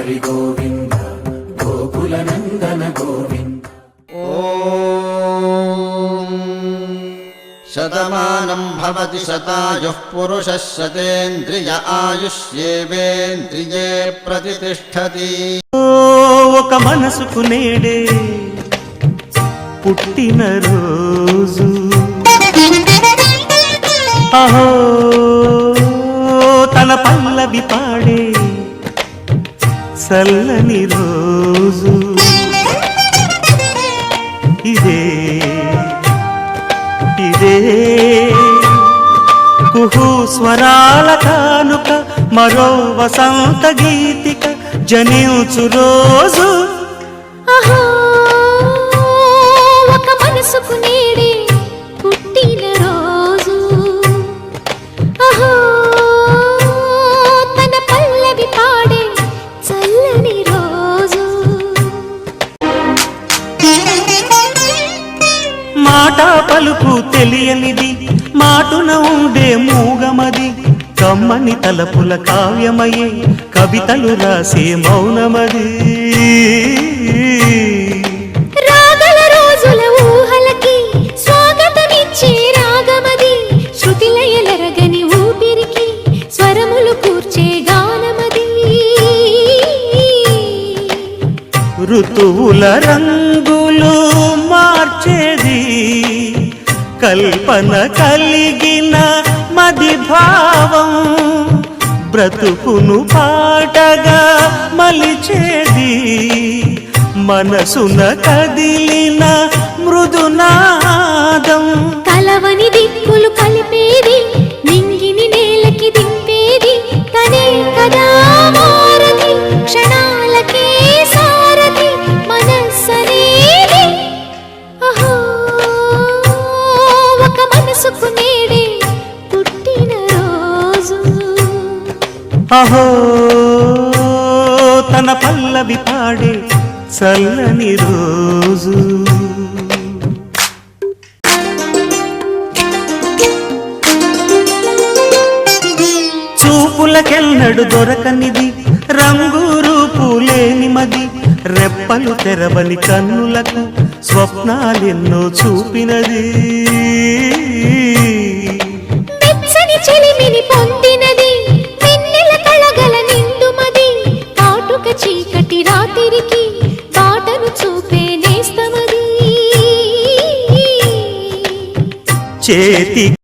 హరి గోవింద గోకుల నందన గోవింద. ఓం శతమానం భవతి శతాయుః పురుషः శతేంద్రియ ఆయుష్యేవేంద్రియే ప్రతిష్ఠతి. ఒక మనసుకు నేడే పుట్టిన రోజు, అహో తన పల్లవి పాడే చల్లని రోజు. ఇదే ఇదే కుహు స్వరాల కానుక, మరో వసంత గీతిక జనించు రోజు. అహో ఒక మనసుకు నేడే పుట్టిన రోజు, అహో తన పల్లవి పాడే చల్లని రోజు. మాట పలుకు తెలియనిది, మాటున ఉండే మూగమది, కమ్మని తలపుల కావ్యమయే కవితలు రాసే మౌనమది. రాగల రోజుల ఊహలకి స్వాగతమిచ్చే రాగమది, శృతిలయలరగని ఊపిరికి స్వరములు కూర్చే గానమది. ఋతువుల రంగులు మార్చేది, కల్పన కలిగిన మది భావం, బ్రతుకును పాటగా మలిచేది, మనసున కదిలిన మృదునాదం. కలవని దిక్కులు కలిపేది, నింగిని నేలకి దింపేది, తనే కదా మారది, క్షణాలకే సారది మనస్సనేది. అహో ఒక మనసుకు నేడే పుట్టిన రోజు, అహో తన పల్లవి పాడే చల్లని రోజు. చూపులకెన్నడు దొరకనిది, రంగు రూపు లేని మది, రెప్పలు తెరవని కన్నులకు స్వప్నాలెన్నో చూపినది. మెచ్చని చెలిమిని పొందినది, వెన్నెల కళగల నిండుమది, కాటుక చీకటి రాత్రికి బాటను చూపే నేస్తమది. చేతి